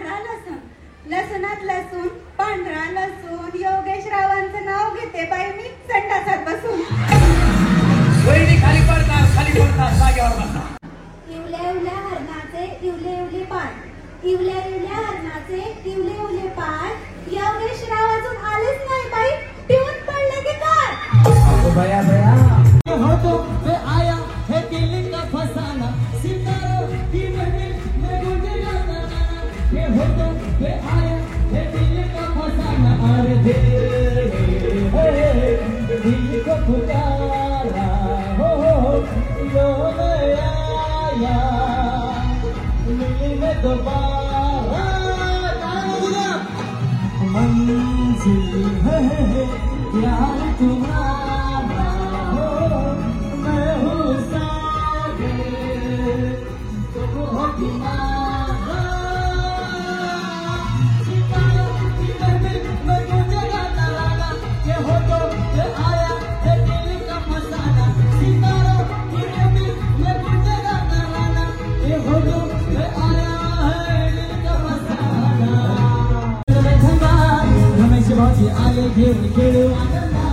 पांढरा लसूण, लसणात लसूण, पांढरा लसूण. योगेश रावांचं नाव घेते बाई मी संडासात बसून. खाली पडणार जागेवर बसा. इवल्या इवल्या हरणाचे इवले इवले पाठ, इवल्या इवल्या हरणाचे इवले इवले पाठ. योगेश राव अजून आलेच नाही बाई, पिऊन पडले की काय? बया बया होतो पे आया है दिल का फसाना, सितारों की महफिल में गुंजलाना. ये होतो पे आया है दिल का फसाना, अरे दिल को पुकारा हो लो आया दिल में दोबारा. मंजिल है प्यार तुम्हारा, मैं हूँ सागर तुम हो किनारा. सितारों की महफिल में गुंजेगा तराना, ये हो तो ये आया है दिल का फसाना. सितारों की महफिल में गुंजेगा तराना, ये हो तो ये आया है दिल का फसाना. रमेश भाऊजी आले घेऊन खेळू आनंदा.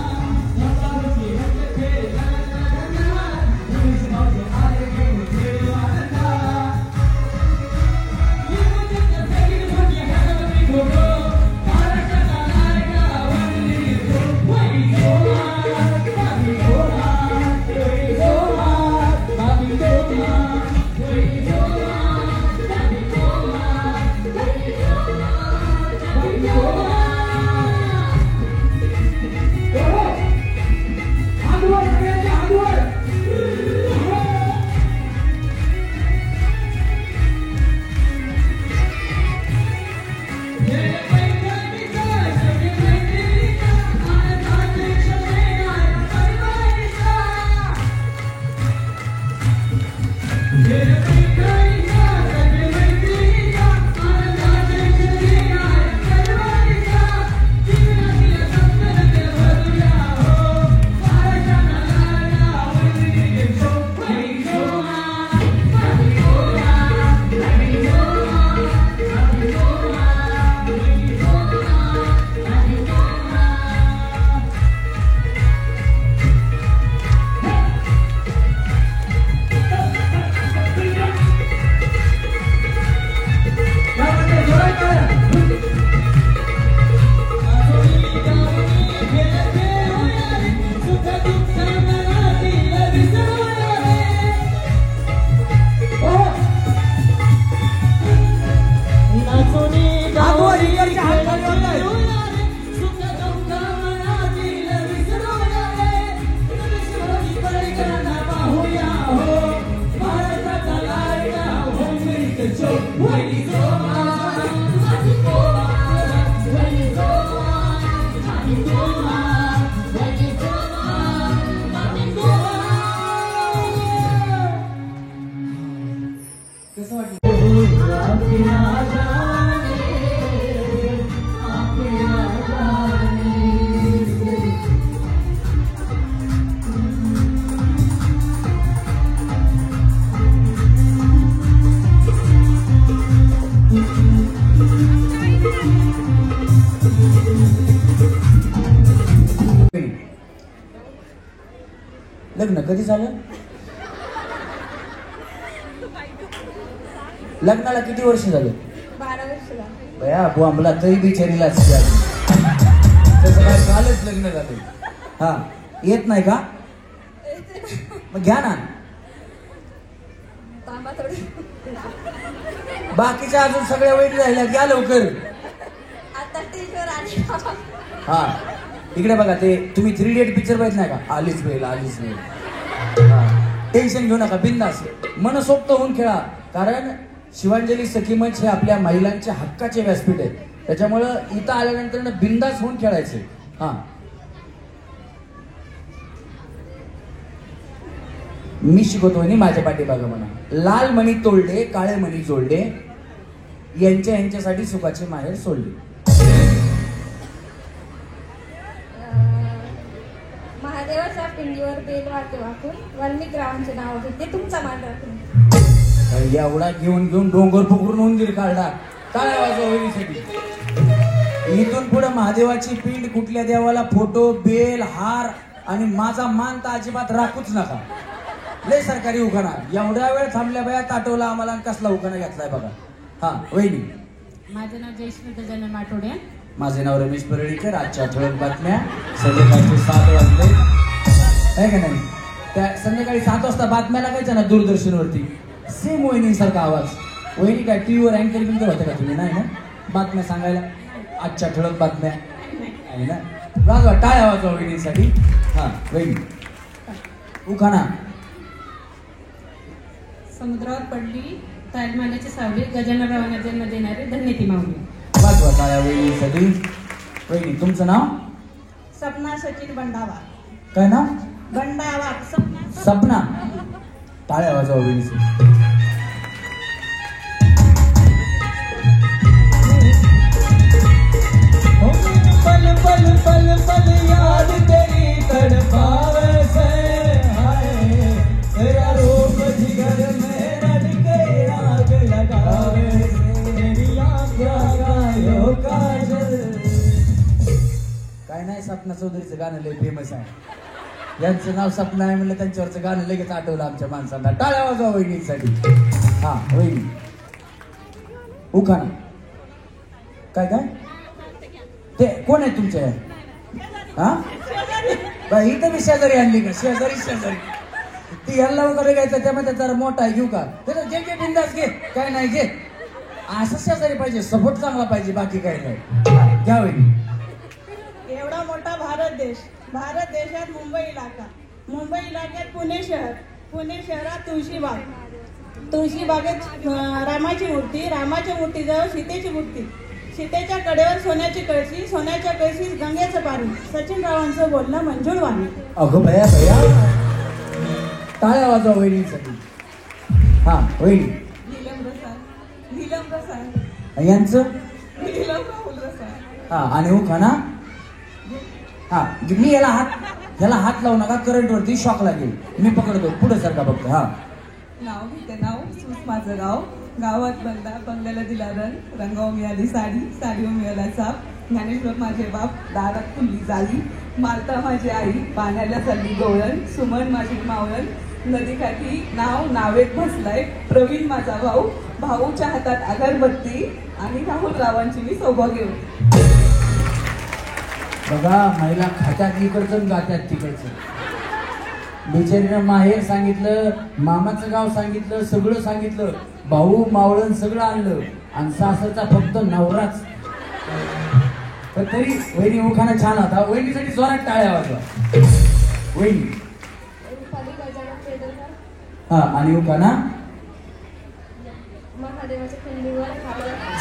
लग्न कधी झालं? लग्नाला किती वर्ष झाले? 12 वर्ष झाले. बया बुआंबला तरी बिचारीला तसं काय कालच लग्न झाले. हा येत नाही का? मग घ्या ना. बाकीच्या अजून सगळ्या वेळ राहिल्या, घ्या लवकर. आता स्टेजवर आली. हा इकडे बघा, ते तुम्ही 3 इडियट पिक्चर बघित नाही का? आलीच वेळ आलीच वेळ. टेन्शन घेऊ नका, बिंदास मनसोक्त होऊन खेळा. कारण शिवांजली सखी मंच हे आपल्या महिलांच्या हक्काचे व्यासपीठ आहे. त्याच्यामुळं इथं आल्यानंतर बिंदास होऊन खेळायचे. हा मी शिकवतोय आणि माझ्या पाठीमागं म्हणा. लाल मणी तोडले काळे मणी जोडले, यांच्यासाठी सुखाचे माहेर सोडले. महादेवाच्या पिंडीवर बेल वाटे वाकून वाल्मिक रावांचे नाव घेते तुमचा मान राखून. एवढा घेऊन घेऊन डोंगर फुकरून उंदीर काढला. टाळ्या वाजवा वहिनीसाठी. इथून पुढे महादेवाची पिंड, कुठल्या देवाला फोटो, बेल, हार आणि माझा मान तर अजिबात राखूच नका. लय सरकारी उखाणा. एवढ्या वेळ थांबल्या बाया ताटवला आम्हाला आणि कसला उखाणा घेतलाय बघा. हा वहिनी. माझं नाव जयश्री गजानन माटोडे. माझे नाव रमेश परळीकर. आजच्या ठळक बातम्या संध्याकाळचे 7 वाजले आहे का नाही. त्या संध्याकाळी 7 वाजता बातम्या लागायच्या ना दूरदर्शनवरती, सेम वहिनीसारखा आवाज. वहिनी काय टीव्हीवर अँकरिंग होतं का तुम्ही? नाही ना, बातम्या सांगायला. आजच्या ठळक बातम्या आहे ना. वाजवा टाळ्या वाजवा वहिनीसाठी. हा वहिनी उखाणा. समुद्रावर पडली ताजमहालाची सावली, गजाननरावांना जन्म देणारी धन्य ती माऊली. वाजवा टाळ्या वहिनीसाठी. वहिनी तुमचं नाव? सपना सचिन बंडावा. काय नाव? बंडावा. सपना. टाळ्या वाजवा वहिनीसाठी. पल पल पल पल याद तेरी तड़पावे से, हाय तेरा रूप जिगर में रट के आग लगावे से, तेरी आँखों का यो काजल. काय नाही, सपना चौधरीचं गाणं लय फेमस आहे. यांचं नाव सपना आहे म्हणलं त्यांच्यावरचं गाणं लगेच आठवलं आमच्या माणसांना. टाळ्या वाजवा वहिनीसाठी. हा वहिनी उखाणा. काय काय ते कोण आहे तुमच्या? हा ही तर मी शेजारी आणली का? शेजारी शेजारी ती यांना वगैरे घ्यायचं, त्यामध्ये जरा मोठा आहे घेऊ का? त्याचं जे घे बिंदास घे, काय नाही घे. असं शेजारी पाहिजे, सपोर्ट चांगला पाहिजे, बाकी काही नाही. घ्या वहिनी. एवढा मोठा भारत देश, भारत देशात मुंबई इलाका, मुंबई इलाक्यात पुणे शहर, पुणे शहरात तुळशीबाग, तुळशीबागेत रामाची मूर्ती, रामाच्या मूर्तीजवळ सीतेची मूर्ती, सीतेच्या कडेवर सोन्याची कळशी, सोन्याच्या कळशीत गंगेचं पाणी. सचिन रावांचं बोलणं मंजूळ वाणी. अगं भया भया टाळ्या वाजवा वहिनीसाठी. हा वहिनी. नीलम रसाळ, नीलम रसाळ, यांचं? नीलम राहुल रसाळ. हा आणि उखाणा. हा मी याला हात लावू नका, करंट वरती शॉक लागेल. मी पकडतो, पुढे सारखा बघतो. हा नाव घेते नाव, सूस माझं गाव, गावात बंगला, बंगल्याला दिला रंग, रंगावर मिळाली साडी, साडीवर मिळाला चाप, ज्ञानेश्वर माझे बाप, दारात खुल्ली जाळी, मालता माझी आई, पाण्याला चालली गवळण, सुमन माझी मावळण, नदीकाठी नाव, नावेत बसलाय, प्रवीण माझा भाऊ, भाऊच्या हातात अगरबत्ती आणि राहुल रावांची मी सौभाग्यवती. बघा, महिला खात्यात इकडचं गात्यात तिकडचं. बिचारीनं माहेर सांगितलं, मामाचं गाव सांगितलं, सगळं सांगितलं, भाऊ मावळण सगळं आणलं आणि सासरचा फक्त नवराच. पण तरी वहिनी उखाणा छान होता. वहिनीसाठी जोरात टाळ्या वाजवा. वहिनी. हा आणि उखाणा. महादेवाच्या पिंडीवर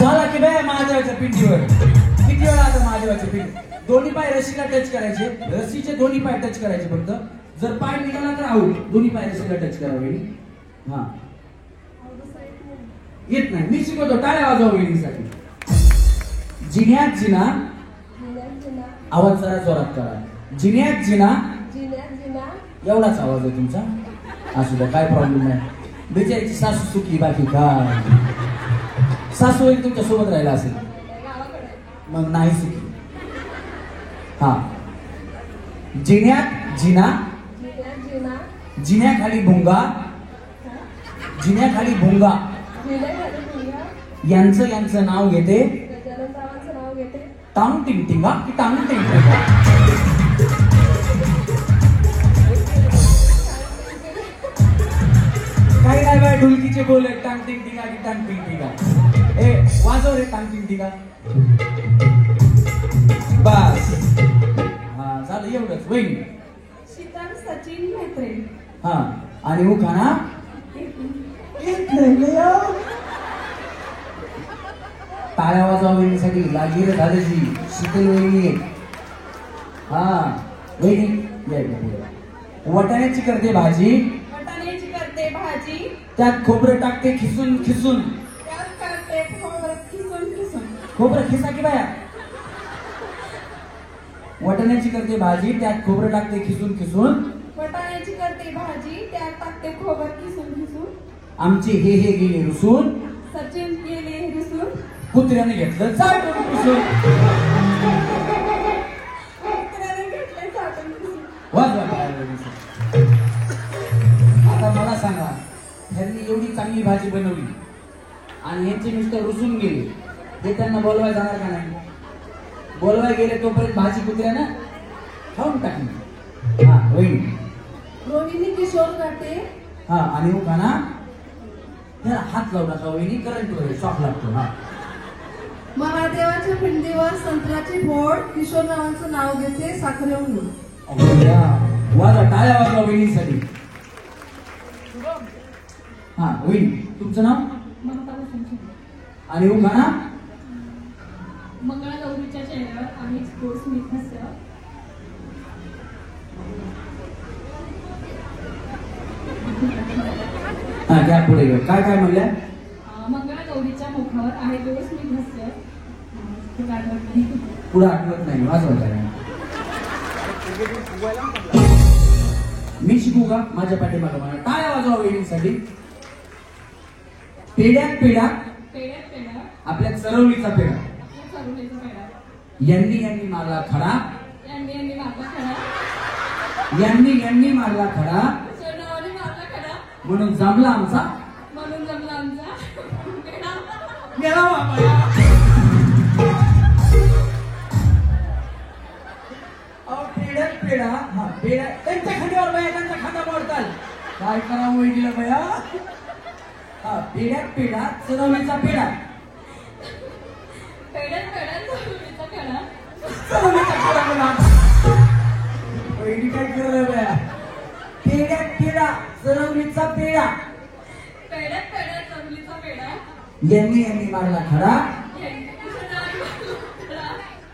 झाला की बाय महादेवाच्या पिंडीवर. किती वेळा आता महादेवाच्या पिंडी? दोन्ही पाय रशीला टच करायचे, रशीचे दोन्ही पाय टच करायचे फक्त. जर पाय निघाला तर आऊट. दोन्ही पाय रशीला टच करा वहिनी. हा येत नाही, मी शिकवतो. टाळ्या वाजवा वहिनीसाठी. जिन्यात जिना. आवाज जरा जोरात करा. जिन्यात जिना. एवढाच आवाज आहे तुमचा. असू द्या, काय प्रॉब्लेम नाही. बिचारीची सासू सुखी, बाकी काय. सासू वगैरे तुमच्या सोबत राहिला असेल मग नाही सुखी. हा जिन्यात जिना. जिन्याखाली भुंगा. जिन्याखाली भुंगा. यांचं नाव घेते. टांग टिंग टिंगा की टांग टिंग टिंगा. काही नाही बाय, ढुलकीचे बोल आहेत. टांग टिंग टिंगा की टांग टिंग टिंगा. ए वाजव रे टांग टिंग टिंगा. बस. हा झालं एवढंच. वहिनी. शीतल सचिन म्हेत्रे. हा आणि उखाणा. टाळ्या वाजवा वहिनीसाठी. लागीर झाल्याची शीतल वहिनी. हा वहिनी या पुढे. वटाण्याची करते भाजी, वटाण्याची करते भाजी, त्यात खोबरं टाकते खिसून खिसून. त्यात करते खोबरं खिसून खिसून. खोबरं खिसा की बाया. वटाण्याची करते भाजी, त्यात खोबरं टाकते खिसून खिसून. वटाण्याची करते भाजी, त्यात टाकते खोबरं खिसून खिसून. आमचे हे गेले रुसून. सचिन गेले रुसून. कुत्र्याने घेतलं चाटून पुसून. कुत्र्याने घेतलंय चाटून पुसून. वाजवा टाळ्या वहिनीसाठी. आता मला सांगा, ह्यांनी एवढी चांगली भाजी बनवली आणि यांचे मिस्टर रुसून गेले, हे त्यांना बोलवाय जाणार का नाही? बोलवाय गेले तोपर्यंत भाजी कुत्र्यानं खाऊन टाकली. हा वहिनी. रोहिणी किशोर काटे. हा आणि उखाणा त्याला हात लावू नका वहिनी, करंट वगैरे शॉक लागतो. हा महादेवाच्या पिंडीवर संत्र्याची फोड. किशोररावांचं नाव घेते साखरेहून गुळ. वाजा टाळ्या वाजवा वहिनीसाठी. हा वहिनी तुमचं नाव ममता वसंत. आणि उखाणा मंगळागौरीच्या चेहऱ्यावर आम्ही गोड स्मित हास्य. हा त्या पुढे घ्या. काय काय म्हणल्या? मंगळागौरीच्या मुखावर आहे गोड स्मित हास्य. ते काय म्हटलं? पुढे आठवत नाही. वाजवा टाळ्या. मी शिकू का? माझ्या पाठीमागं म्हणा. टाळ्या वाजवा वहिनीसाठी. पेढ्यात पेढा पेड्यात पेढा आपल्या चरवलीचा पेढा. आपल्या चरुलीचा पेढा. यांनी मारला खडा. यांनी मारला खडा. यांनी मारला खडा सोनावाने मारला खडा. म्हणून जमला आमचा म्हणून जमला आमचा पेढा. मेळावा बाया. अहो, पेढ्यात पेढा. हा पेढा त्यांच्या खांद्यावर बाया, त्यांचा खांदा मोडताल. काय करावं वहिनीला बाया? हा पेढ्यात पेढा चरवलीचा पेढा. पेड्यात पेढा चरुलीचा खडा. चरवलीचा पेढा म्हणा. वहिनी काय करलं बाया? पेढ्यात पेढा चरवलीचा पेढा. पेड्यात पेढा चरुलीचा पेढा. यांनी मारला खडा. सोनावाने मारला खडा.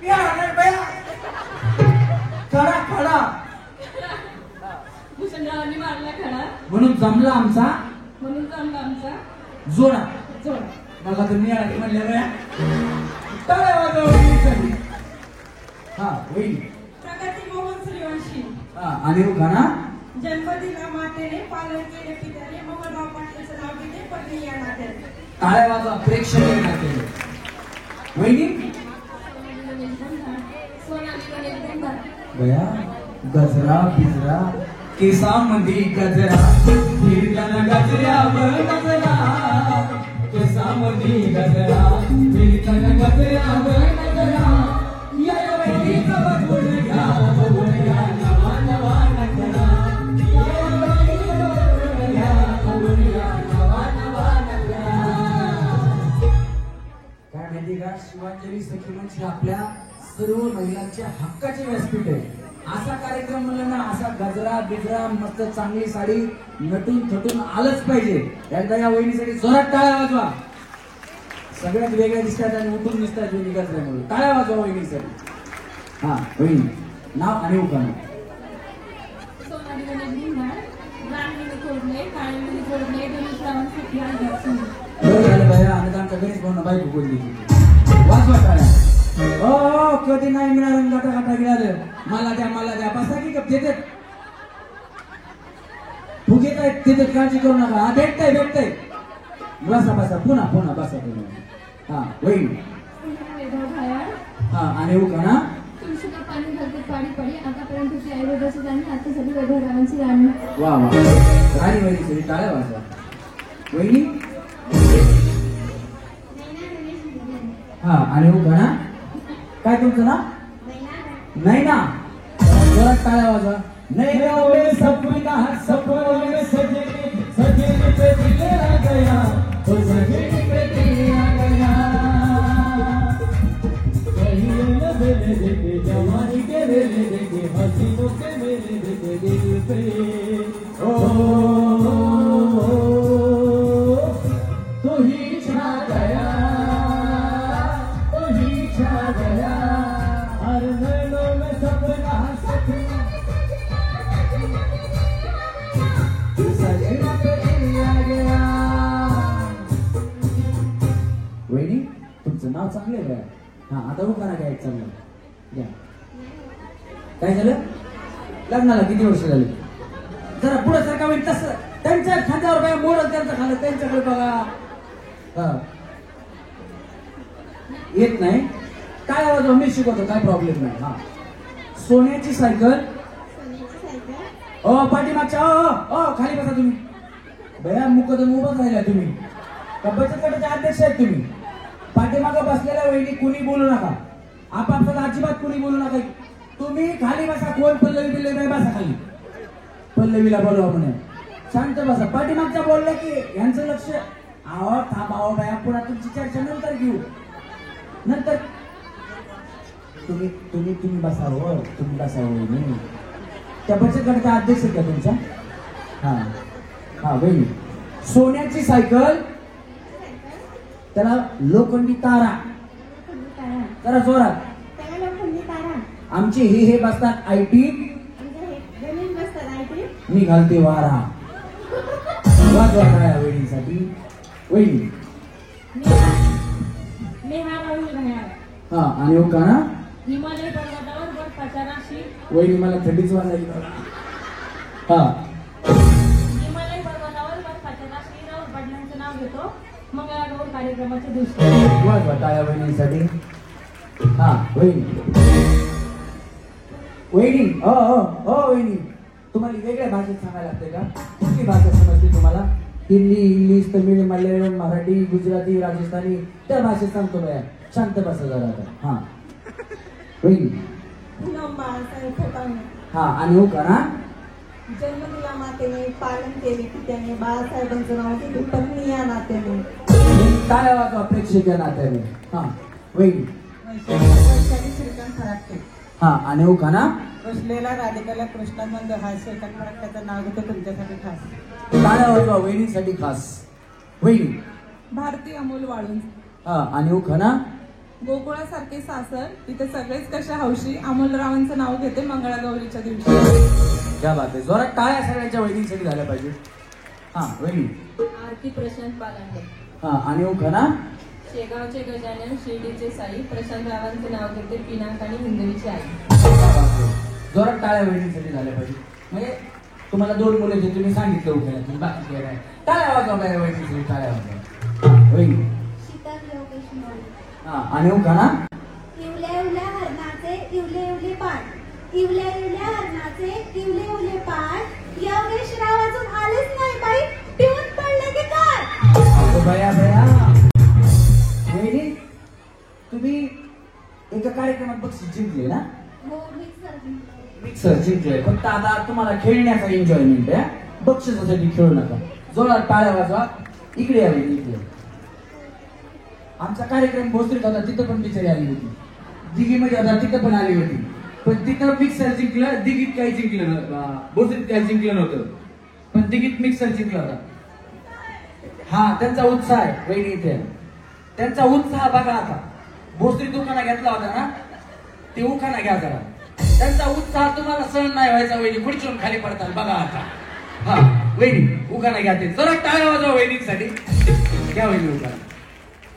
या नाही बाया. खडा खडा भूषणरावांनी मारला खडा. म्हणून जमला आमचा म्हणून जमला आमचा जोडा. जोड. बघा तुम्ही आधी म्हणल्या बाया. टाळ्या वाजवा वहिनीसाठी. हा वहिनी. प्रगती मोहन सूर्यवंशी. हा आणि उखाणा जन्मदिना मातेने पालन केले पित्याने. मोहनराव पाटलाचं नाव घेते पत्नी या नात्याने. टाळ्या वाजवा प्रेक्षणीय नाते. वहिनी सोनाली एकदम बया गजरा बिजरा केसामध्ये गजरा फिरताना गजऱ्यावर गजरा. केसामध्ये गजरा फिरताना गजऱ्यावर गजरा. या वहिनीचा बघून घ्या, बघून घ्या नवा नवा नखरा. या वहिनीचा बघून घ्या, बघून घ्या नवा नवा नखरा. काय माहिती का? शिवांजली सखी म्हणजे आपल्या सर्व महिलांच्या हक्काचे व्यासपीठ आहे. असा कार्यक्रम म्हणलं ना, असा गजरा बिजरा मस्त चांगली साडी नटून थटून आलंच पाहिजे. एकदा या वहिनीसाठी जोरात टाळ्या वाजवा. सगळ्यात वेगळ्या दिसतात आणि उठून दिसतात वहिनी गजऱ्यामुळे. टाळ्या वाजवा वहिनीसाठी. हा वहिनी नाव आणि उखाणा. सोनाली गणेश रानगिरी कोरणे काळ्यागिरी कोरणे गणेश रावांसाठी बरं झालं बाया. आणि आमच्या गणेश भाऊना बायको बोलली. वाजवा टाळ्या. ओ कधी नाही मिळालं गाठा गाठा मिळालं. मला द्या बसा की गप देते. फुगेत आहेत तिथे काळजी करू नका. हा भेटतंय बसा पुन्हा बसा तुम्ही. हा वहिनी. हा आणि उखाणा. तुळशीला पाणी घालते पाडी पाडी. आतापर्यंतची आयुर्वेदाची गाणी आतासाठी वैभवरावांची गाणी. वा राणी वहिनीसाठी टाळ्या वाजवा. वहिनी. हा आणि उखाणा. काय तुमचं नाव? नाही ना. जोरात टाळ्या वाजवा. नैना में सपना में सजनी पे दिल आ गया. तो सजनी पे दिल आ गया. कहीं न मेरे देखे जवानी के मेरे देखे हसीनों के मेरे देखे दिल पे. ओ तू ही छा गया, तू ही छा गया. हर नैनों में सपना वहिनी तुमचं नाव चांगलं आहे का? हा आता उखाणा घ्यायचं चांगलं घ्या. काय झालं? लग्नाला किती वर्ष झाली? जरा पुढे सारखा होईल तसं. त्यांच्या खांद्यावर काय मोडल त्यांचं खाल्लं त्यांच्याकडे बघा. हा येत नाही काय आवाज मी शिकवतो काय प्रॉब्लेम नाही. हा सोन्याची सायकल. पाठीमागच्या खाली बसा तुम्ही. बया मुकदम उभाच राहिला तुम्ही का बचत गटाचे अध्यक्ष आहेत तुम्ही. पाठीमागं बसलेल्या वहिनी कुणी बोलू नका. आपापसात अजिबात कुणी बोलू नका. तुम्ही खाली बसा. कोण पल्लवी बिल्लवी बसा खाली. पल्लवीला बोलवा म्हणे शांत बसा. पाठीमागच्या बोललं की यांचं लक्ष आहो थांबावं बाया पुन्हा तुमची चर्चा नंतर घेऊ. नंतर तुम्ही तुम्ही तुम्ही बसावं. तुम्ही बसावं वहिनी. त्या बचत गटाच्या अध्यक्ष आहेत का तुमच्या. हा हा वहिनी सोन्याची सायकल त्याला लोखंडी तारा. जरा जोरात. आमचे हे बसतात आयटी. मी घालते वारा. वाजवा वहिनीसाठी. वहिनी हा आणि हो का ना हिमालय पर्वतावर बर्फाच्या राशी. वहिनी मला थंडीच वाजायची. हा हिमालय पर्वतावर बर्फाच्या राशी राऊत पाटलांचं नाव घेतो मंगळागौर कार्यक्रमाच्या दिवशी. वाजवा टाळ्या वहिनीसाठी. हा वहिनी वहिनी वहिनी तुम्हाला वेगळ्या भाषेत सांगायला लागते का. कुठली भाषा समजते तुम्हाला. हिंदी इंग्लिश तमिळ मल्याळम मराठी गुजराती राजस्थानी त्या भाषेत सांगतो बाया. शांत बसा जरा आता. हा वहिनी हा आणि हो का ना जन्म दिला मातेने पालन केले पित्याने बाळासाहेबांचं नाव घेतले पत्नी या नात्याने. काय वाजवा प्रेक्षक या नात्याने. हा वहिनी श्रीकांत फराटे. हा आणि हो का ना बसलेला राधिकाला कृष्णानंद हा श्रीकांत फराट्याचं नाव घेतो तुमच्यासाठी खास. काय वाजवा वहिनीसाठी खास. वहिनी भारती अमोल वाळून. हा आणि हो का ना गोकुळासारखे सासर तिथे सगळेच कशा हौशी अमोलरावांचं नाव घेते मंगळागौरीच्या दिवशी. क्या बात आहे. जोरात टाळ्या सगळ्यांच्या वहिनीसाठी झाल्या पाहिजे. हा वहिनी आरती प्रशांत बालांडे. हा आणि हो का ना शेगावचे गजानन शिर्डीचे साई प्रशांत रावांचे नाव घेते पिनाक आणि हिंदवीची आई. जोरात टाळ्या वहिनीसाठी झाल्या पाहिजे. म्हणजे तुम्हाला 2 मुलं जे तुम्ही सांगितलं उखायला तुम्ही बाकी काय टाळ्या वाजवा वहिनीसाठी. टाळ्या वाजवा वहिनी. शीतल योगेश मोरे. हा आणि हो का ना इवल्या इवल्या हरणाचे इवले इवले पाठ. इवल्या इवल्या हरणाचे इवले इवले पाठ. योगेश राव अजून आलेच नाही बाई. पिऊन पडले की काय. बया बया वहिनी तुम्ही एका कार्यक्रमात बक्षीस जिंकले ना. हो मिक्सर. मिक्सर जिंकले. फक्त आता तुम्हाला खेळण्याचा एन्जॉयमेंट आहे. बक्षिसासाठी खेळू नका. जोरात टाळ्या वाजवा. इकडे आली इकडे. आमचा कार्यक्रम भोसरीत होता तिथं पण बिचारी आली होती. दिघीमध्ये होता तिथं पण आली होती. पण तिथं मिक्सर जिंकलं. दिघीत काही जिंकलं नव्हतं. भोसरीत काही जिंकलं नव्हतं. पण दिघीत मिक्सर जिंकला होता. हा त्यांचा उत्साह आहे वहिनी इथे. त्यांचा उत्साह बघा आता. भोसरीत उखाणा घेतला होता ना ते उखाणा घ्या जरा. त्यांचा उत्साह तुम्हाला सहन नाही व्हायचा. वहिनी खुर्चीवरून खाली पडतात बघा आता. हा वहिनी उखाणा घ्या. ते जरा टाळ्या वाजवा वहिनीसाठी. घ्या वहिनी उखाणा.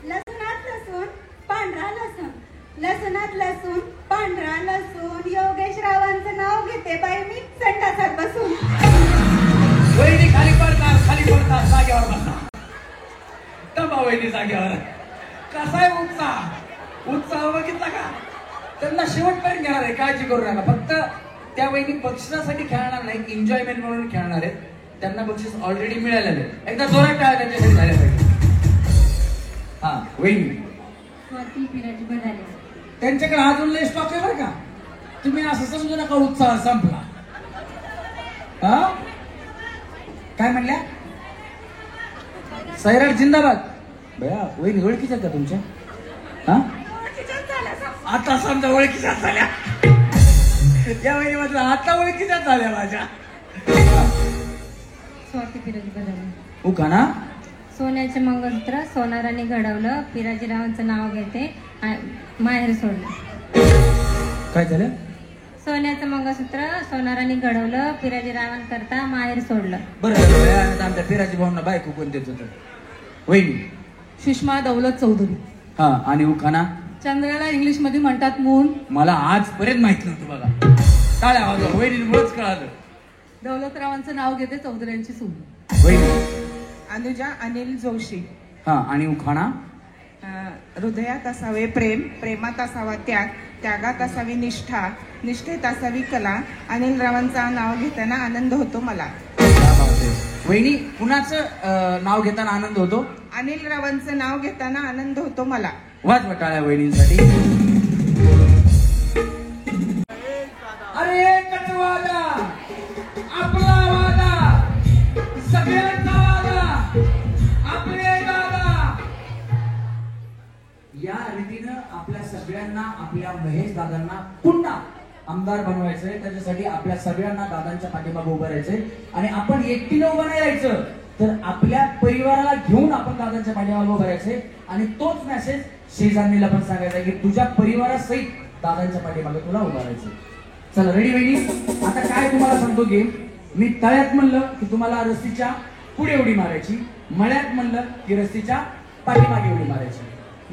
लसणात लसूण पांढरा लसूण. लसणात लसूण पांढरा लसूण. योगेश रावांचं नाव घेते बाई मी संडासात बसून. वहिनी खाली पडतात खाली पडतात. जागेवर बसा. दबा वहिनी जागेवर. कसा आहे उत्साह. उत्साह बघितला का. त्यांना शेवटपर्यंत घेणार आहे. काळजी करू नका. फक्त त्या वहिनी बक्षिसासाठी खेळणार नाही एन्जॉयमेंट म्हणून खेळणार आहेत. त्यांना बक्षीस ऑलरेडी मिळालेलं आहे. एकदा जोरात टाळ्या त्यांच्यासाठी झाल्या पाहिजे. हा वहिनी स्वाती पिराजी बदाले. त्यांच्याकडे अजून लय स्टॉक आहे बरं का. तुम्ही असं समजू नका उत्साह संपला. हा काय म्हणल्या. सैराट जिंदाबाद. बया वहिनी ओळखीच्या का तुमच्या. हा आता समजा ओळखीच्या झाल्या. या वहिनी म्हटलं आता ओळखीच्या झाल्या माझ्या. स्वाती पिराजी बदाले. उका ना सोन्याचे मंगळसूत्र सोनाराने घडवलं पिराजीरावांचं नाव घेते माहेर सोडलं. काय झालं. सोन्याचं मंगळसूत्र सोनाराने घडवलं पिराजीरावांकरता माहेर सोडलं. बरं आमच्या पिराजी भाऊंना बायको कोण देत होतं. वहिनी सुषमा दौलत चौधरी. हा आणि उखाणा चंद्राला इंग्लिश मध्ये म्हणतात मून. मला आजपर्यंत माहित नव्हतं बघा. टाळ्या वाजवा वहिनीमुळेच कळालं. दौलतरावांचं नाव घेते चौधऱ्यांची सून. वहिनी अनुजा अनिल जोशी. हा आणि उखाणा हृदयात असावे प्रेम, प्रेमात असावा त्याग, त्यागात असावी निष्ठा, निष्ठेत असावी कला. अनिल रावांचं नाव घेताना आनंद होतो मला. वहिनी कुणाचं नाव घेताना आनंद होतो? अनिल रावांचं नाव घेताना आनंद होतो मला. वाजवा टाळ्या वहिनींसाठी. अरे एकच वादा, आपला वादा, सगळ्यांचा वादा, आपले दादा. या रीतीनं आपल्या सगळ्यांना, आपल्या महेश दादांना पुन्हा आमदार बनवायचंय. त्याच्यासाठी आपल्या सगळ्यांना दादांच्या पाठीमागे उभं राहायचंय. आणि आपण एकटीनं उभं नाही राहायचं, तर आपल्या परिवाराला घेऊन आपण दादांच्या पाठीमागे उभं राहायचंय. आणि तोच मेसेज शेजारणीला पण सांगायचा की तुझ्या परिवारासहित दादांच्या पाठीमागे तुला उभं राहायचंय. चला रेडी वहिनी. आता काय तुम्हाला सांगतो की मी तळ्यात म्हणलं की तुम्हाला रस्सीच्या पुढे उडी मारायची, मळ्यात म्हणलं की रस्सीच्या पाठीमागे उडी मारायची.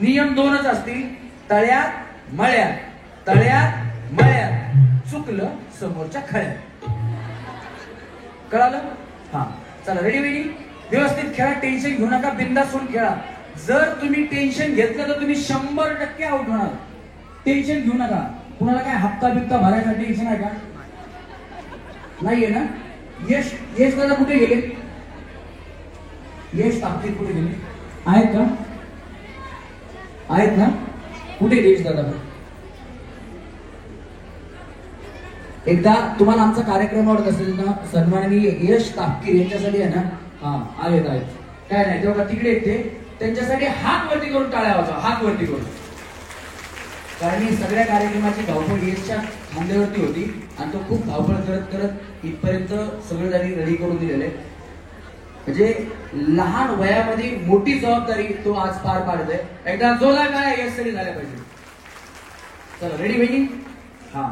नियम दोनच असतील, तळ्यात मळ्यात, तळ्यात मळ्यात. चुकलं समोरच्या खळ्यात. कळालं? हा चला रेडी वहिनी. व्यवस्थित खेळा, टेन्शन घेऊ नका, बिंदास होऊन खेळा. जर तुम्ही टेन्शन घेतलं तर तुम्ही 100% आउट होणार. टेन्शन घेऊ नका. कुणाला काय हप्ता बिप्ता भरायचा टेन्शन आहे का? नाहीये ना? यश यश दादा कुठे गेले? यश तापतीत कुठे गेले? आहेत का? आहेत ना? कुठे यश दादा? एकदा तुम्हाला आमचा कार्यक्रम आवडत असेल ना, सन्माननीय यश तापकीर यांच्यासाठी आहे ना, हा आहेत आहेत. काय नाही तेव्हा तिकडे येते, त्यांच्यासाठी हात वरती करून टाळ्या वाजवा, हात वरती करून. कारण ही सगळ्या कार्यक्रमाची धावपळ यशच्या खांद्यावरती होती आणि तो खूप धावपळ करत करत इथपर्यंत सगळं त्यांनी रेडी करून दिलेलं आहे. म्हणजे लहान वयामध्ये मोठी जबाबदारी तो आज पार पाडतोय. एकदा जोरदार काय यशसाठी झाल्या पाहिजे. चला रेडी बहिणी. हा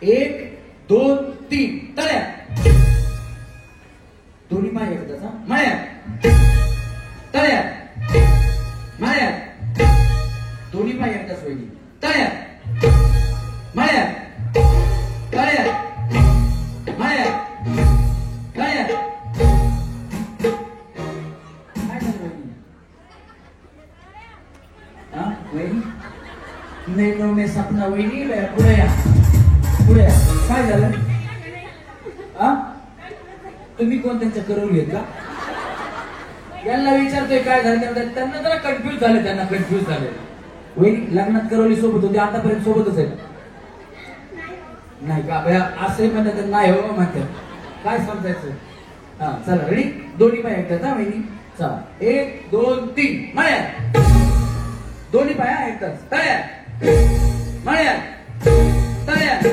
1 2 3 तळ्या. दोन्ही पाय एकदाचा मळ्यात, तळ्यात मळ्यात. दोन्ही पाय एकदाच वहिनी. तळ्यात मळ्यात, तळ्यात मळ्यात, तळ्यात. काय झालं वहिनी? हा वहिनी नैनो में सपना. वहिनी पुढे या, पुढे या. काय झालं? हा तुम्ही कोण त्यांच्या करून घेत का? यांना विचारतोय काय झालं. त्यांना जरा कन्फ्युज झाले, त्यांना कन्फ्युज झाले. वहिनी लग्नात करवली सोबत होती, आतापर्यंत सोबतच आहे नाही का? असंही म्हणत नाही हो म्हणतात. काय समजायचं? हा चला रेडी. दोन्ही पाय ऐकतात हा वहिनी. चला 1 2 3 मळ्यात. दोन्ही पाय ऐकतात. तळ्यात मळ्यात, तळ्यात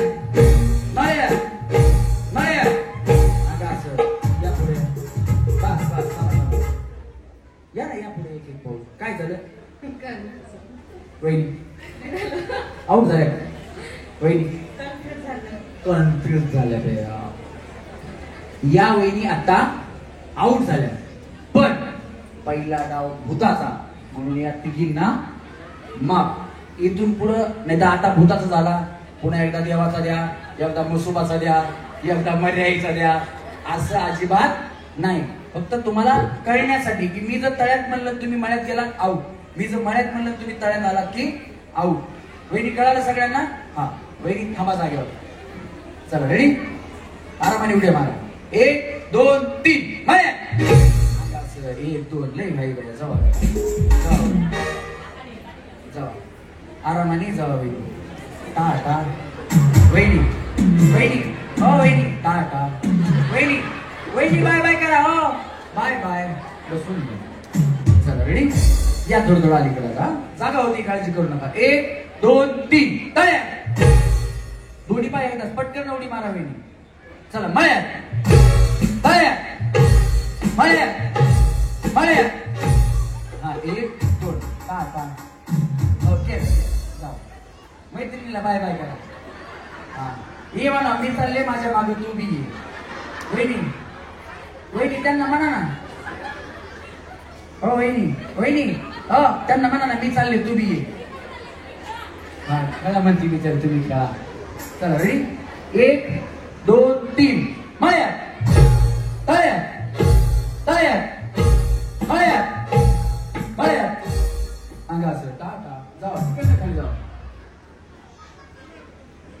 मळ्यात, मळ्यात. आता असं या पुढे. बस बस या ना, या पुढे एक एक पाऊल. काय झालं वहिनी? आऊट झाल्या वहिनी? कन्फ्युज झाल्या बे. या वहिनी आता आऊट झाल्या. पण पहिला डाव भूताचा म्हणून या तिघींना माप. इथून पुढं नाही तर आता भूताचा झाला, पुन्हा एकदा देवाचा द्या, एकदा मुसुबाचा द्या, एकदा मर्याईचा द्या. असं अजिबात नाही. फक्त तुम्हाला कळण्यासाठी की मी जर तळ्यात म्हणलं तुम्ही मळ्यात गेला आऊट, मी जर मळ्यात म्हणलं तुम्ही तळ्यात आला की आऊट. वहिनी कळालं सगळ्यांना? हा वहिनी थांबा जागेवर. चला रेडी. आरामाने उड्या मारा. 1 2 3 मळ्यात. 1 2 लय भाई भाई जावा जावा, आरामाने जावा वहिनी. टाटा वहिनी, वहिनी हो वहिनी टाटा. वहिनी वहिनी बाय बाय करा. हो बाय बाय. बसून चला रेडी. या थोडं थोडं अलीकडे का जागा होती, काळजी करू नका. 1 2 3 तळ्या. दोन्ही पाय एकदाच पटकन उडी मारा वहिनी. चला मळ्यात, तळ्यात मळ्यात, मळ्यात. हा 1 2 टाटा. ओके जाऊ. मैत्रिणीला बाय बाय करा. हा ये म्हणा मी चालले, माझ्या मागे तू बी ये. वहिनी वहिनी त्यांना म्हणा ना. हो वहिनी, वहिनी हो त्यांना म्हणा ना मी चालले तू बी ये. हा मला म्हणते विचार तुम्ही का. चला रेडी. 1 2 3 मळ्यात, तळ्यात, तळ्यात मळ्यात, मळ्यात. अंगा जावा तिकडनं खाली जावा.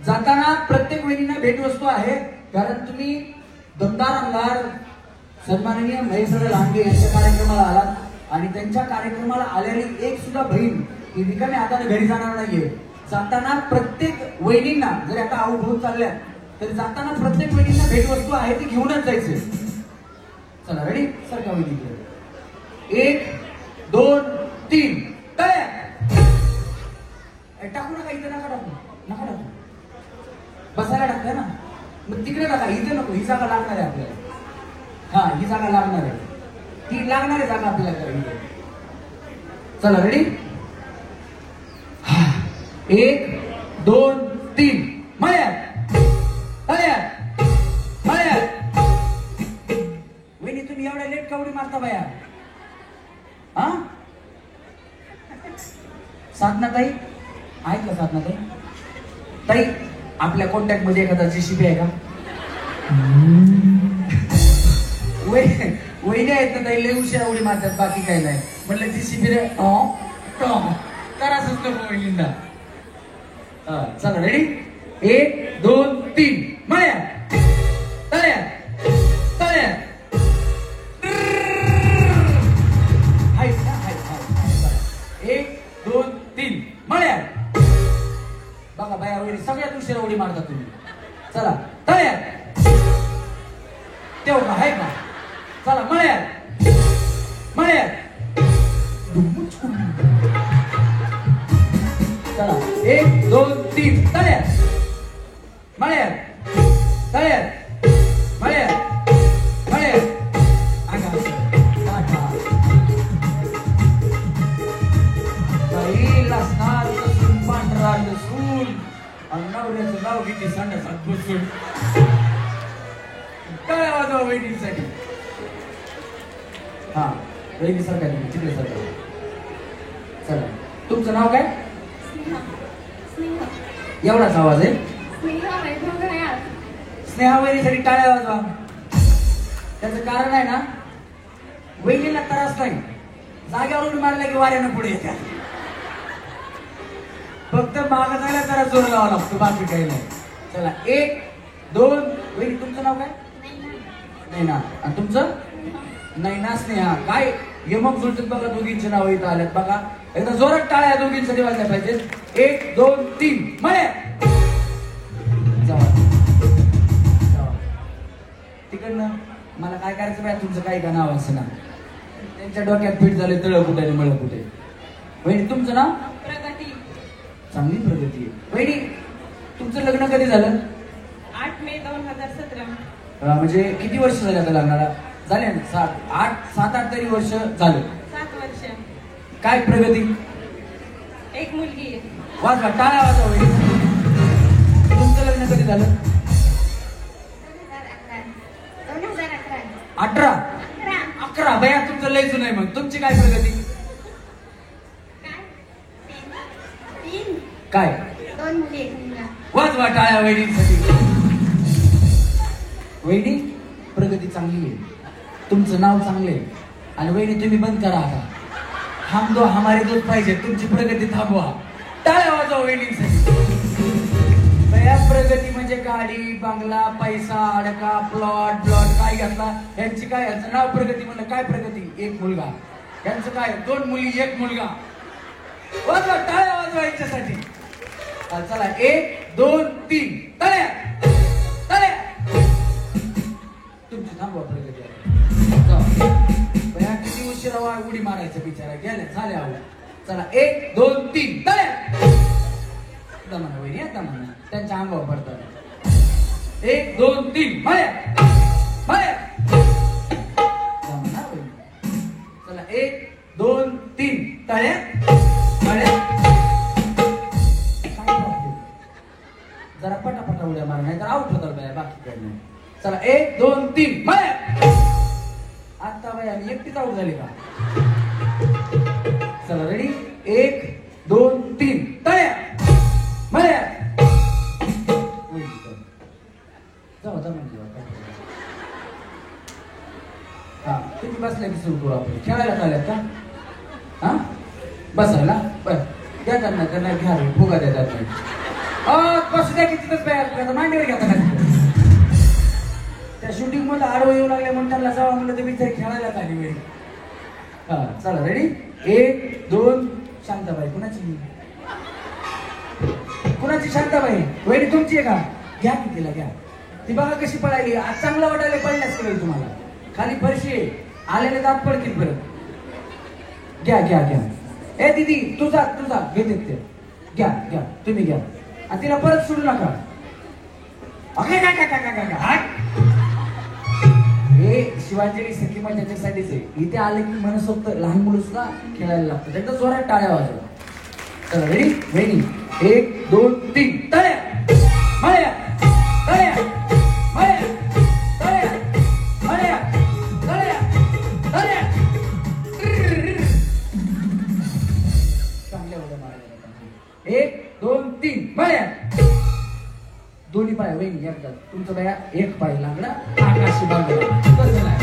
जाताना प्रत्येक वहिनींना भेटवस्तू आहे, कारण तुम्ही दमदार आमदार सन्माननीय महेशराव लांडगे यांच्या कार्यक्रमाला आलात आणि त्यांच्या कार्यक्रमाला आलेली एक सुद्धा बहीण ही रिकाम्या हाताने घरी जाणार नाहीये. जाताना प्रत्येक वहिनींना, जर आता आऊ भाऊ चालल्या तर जाताना प्रत्येक वहिनींना भेटवस्तू आहे ती घेऊनच जायचे. चला रेडी, सरका वहिनी. 1 2 3 टाळ्या. टाकू नका, इथे नका टाकू, नका टाकू. बसायला टाकताय ना, मग तिकडे टाका, इथे नको. ही जागा लागणार आहे आपल्याला. हा, ही जागा लागणार आहे, ती लागणारी जागा आपल्याला करायची. चला रेडी. 1 2 3 मळ्या मळ्या मळ्या. वहिनी तुम्ही एवढ्या लेट का उडी मारता बाया? हा, साधना ताई आहेत का? साधना ताई, ताई आपल्या कॉन्टॅक्ट मध्ये एखादा जेसीबी आहे का? वहिनी आहेत ना ताई, लय उशिरा उडी मारतात, बाकी काही नाही. म्हटलं जेसीबी रे कराच नको वहिनींना. चला रेडी. 1 2 3 मळ्या तळ्या तळ्या. हाय हाय हाय. 1 2 3 मळ्या. बघा बाया वहिनी सगळ्यात उशिरा उडी मारता तुम्ही. चला तळ्या. तेवढं आहे का? चला मळ्या मळ्या. चला 1 2 3 तळ्या मळ्या तळ्या मळ्या मळ्या. लसणार लसूण पांढरा लसूण नवऱ्याचं नाव किती सांडसात बसून. काय वाजवा वहिनीसाठी. हा वहिनी सरकार तिकडे सरकार. चला तुमचं नाव काय? एवढाच आवाज आहे. स्नेहा वहिनीसाठी टाळ्या वाजवा. त्याचं कारण आहे ना, वहिनीला त्रास नाही, जाग्यावर उडी मारल्या की वाऱ्यानं पुढे येत्या. फक्त मागं जायला जरा जोर लावा लागतो, बाकी काही नाही. चला 1 2. वहिनी तुमचं नाव काय? नैना. आणि तुमचं? नैना स्नेहा. काय यमक जुळतात बघा, दोघींची नाव इथं आल्यात बघा. एकदा जोरात टाळ्या दोघींसाठी वाजल्या पाहिजेत. 1 2 3 मळ्या. जावा जावा तिकडनं. मला काय करायचं बाय, तुमचं काय का नाव असं ना, त्यांच्या डोक्यात फिट झाले तळ कुठे आणि मळ कुठे. वहिनी तुमचं नाव? प्रगती. चांगली प्रगती आहे. वहिनी तुमचं लग्न कधी झालं? 8 मे 2017. म्हणजे किती वर्ष झाले आता लग्नाला? झाले ना 7-8 तरी वर्ष झालं. 7 वर्ष. काय प्रगती? एक मुलगी आहे. वाजवा टाळ्या वाजवा वहिनी. तुमचं लग्न कधी झालं? 2011. 11 बया तुमचं लय जुनं आहे. मग तुमची काय प्रगती? काय? 2 मुली 1 मुलगा. वाजवा टाळ्या वहिनींसाठी. वहिनी प्रगती चांगली आहे, तुमचं नाव चांगलं आहे. आणि वहिनी तुम्ही बंद करा आता, हम दो हमारे दोस्त पाहिजे. तुमची प्रगती थांबवा. टाळ्या वाजवा वहिनींसाठी. बया प्रगती म्हणजे गाडी बंगला पैसा अडका प्लॉट काय घेतला यांची काय, यांचं नाव प्रगती. म्हणलं काय प्रगती? 1 मुलगा. यांचं काय? 2 मुली 1 मुलगा. वाजवा टाळ्या वाजवा यांच्यासाठी. चला 1 2 3 तळ्या तळ्या. तुमची थांबवा प्रगती. बया किती उशिरा उडी मारायचं बिचारा, गेल्या झाल्या. चला 1 2 3 तळ्या. दमाना वहिनी दमाना, त्यांच्या अंगावर पडतात. 1 2 3 मळ्या मळ्या. दमाना वहिनी. चला 1 2 3 तळ्या मळ्या. जरा पटापटा उड्या मारा, नाही तर आउट होतात बाया, बाकी काही नाही. चला 1 2 3 मळ्या. आता बाया मी एकटीच आउट झाली का? चला रेडी. 1 2 3 तळ्या मळ्या. जाऊ जा म्हणजे हा तुम्ही बसल्या की सुरू करू आपण. खेळायला चालल्यात का? हा बसायला बर. देतात ना त्यांना घ्या फुगा देतात नाही कसं द्या की तिथंच बाहेर मांडीवर घेता का त्या शूटिंग मध्ये आडवं येऊ लागले म्हणून त्यांना जावा म्हणलं तर मी तरी खेळायला आली वेळी हा चला रेडी 1 2 शांताबाई कुणाची शांताबाई वैरी तुमची आहे का घ्या की तिला घ्या ती बघा कशी पळायली आज चांगलं वाटायला पडल्याच करेल तुम्हाला खाली फरशी आलेले दात पडतील परत घ्या घ्या घ्या ए दीदी तुझा घेते ते घ्या घ्या तुम्ही घ्या आणि तिला परत सोडू नका हे शिवांजली सखीमा त्याच्यासाठीच आहे इथे आले की मनसोक्त लहान मुलं सुद्धा खेळायला लागतात एकदम जोरात टाळ्या वाजवा चला रेडी रेडी 1 2 3 टाळ्या माळ्या टाळ्या माळ्या टाळ्या माळ्या टाळ्या टाळ्या चांगल्या होत्या माळ्या 1 2 3 माळ्या दोन्ही पाय वहिनी एकदा तुमचं बाया एक पाय लागला आकाशी बांधला कसं नाही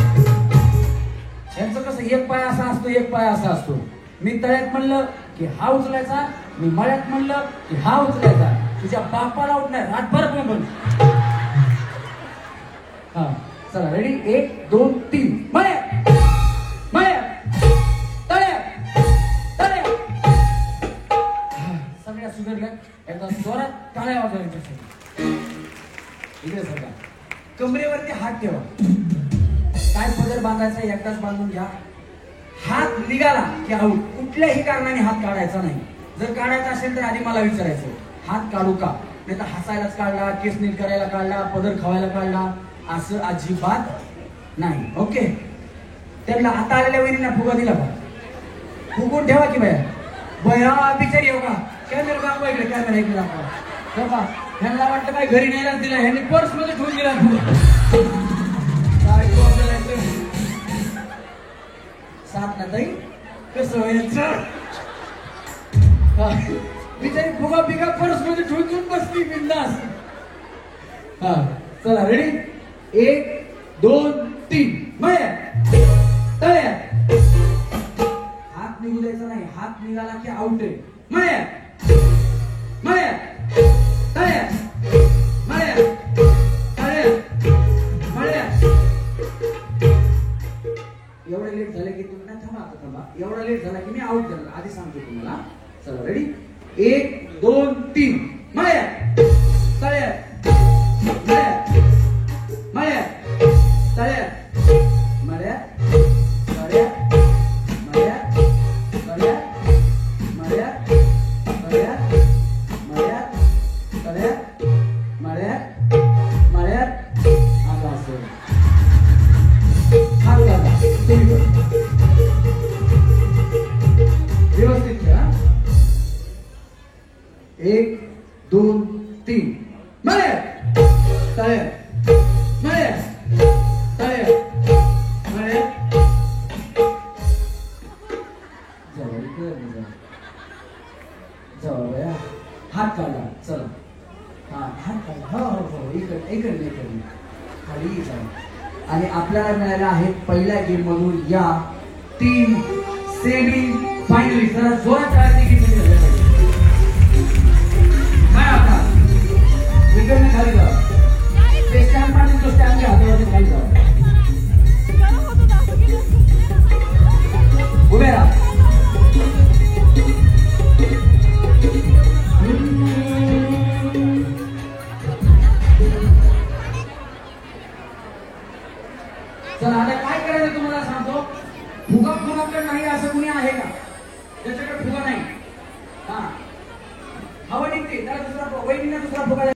यांचं कसं एक पाय असा असतो एक पाय असा असतो मी तळ्यात म्हणलं की हा उचलायचा मी मळ्यात म्हणलं की हा उचलायचा तुझ्या बापाला उठणार रातभर पण हा चला रेडी 1 2 3 मळ्यात मळ्यात तळ्यात तळ्यात सगळ्या सुधारल्या एकदा जोरात टाळ्या वाजवायच्या इकडे सरका कमरेवरती हात ठेवा काय पदर बांधायचा एकदाच बांधून घ्या हात निघाला की आऊट कुठल्याही कारणाने हात काढायचा नाही जर काढायचा असेल तर आधी मला विचारायचं हात काढू का नाही तर हसायलाच काढला केस नीट करायला काढला पदर खावायला काढला असं अजिबात नाही ओके त्यांना आता आलेल्या वहिनींना फुगा दिला का फुगून ठेवा की बया बिचारी हो का कॅमेरा दाखवा इकडे कॅमेरा इकडे दाखवा त्यांना वाटतं काय घरी न्यायलाच दिला ह्यांनी पर्स मध्ये ठेवून दिला साथ ना ताई कसं व्हायचं बिचारी फुगा बिगा पर्स मध्ये ठेवून बसली बिंदास हा चला रेडी 1 2 3 मळ्या तळ्या हात निघू द्यायचा नाही हात निघाला की आउट आहे मळ्या मळ्या तळ्या मळ्या तळ्या मळ्या एवढं लेट झालं की तुम्ही ना थांबा एवढा लेट झाला की मी आउट झाला आधी सांगतो तुम्हाला चला रेडी 1 2 3 मळ्या तळ्या मळ्या मळ्या तळ्या मळ्या तळ्या मळ्या तळ्या मळ्या तळ्या मळ्या तळ्या मळ्या मळ्या आता असं हात घाला तुम्ही व्यवस्थित खेळा 1 2 3 मळ्या तळ्या मळ्या तळ्या मळ्या जाऊ हात काढला चला हा हात काढला हो इकडे खाली जाऊ आणि आपल्याला मिळाला आहे पहिल्या गेम मधून या 3 सेमी फायनली जरा जोरात काय आता इकडे खाली जाऊ ते स्टॅम्प आणि तो स्टॅम्प हातावरती खाली जाऊ उभे राहा चला आता काय करायचं तुम्हाला सांगतो फुगा कुणाकडे नाही असं कुणी आहे का त्याच्याकडे फुगा नाही हा हवा निघते त्याला दुसरा वहिनीला दुसरा फुगा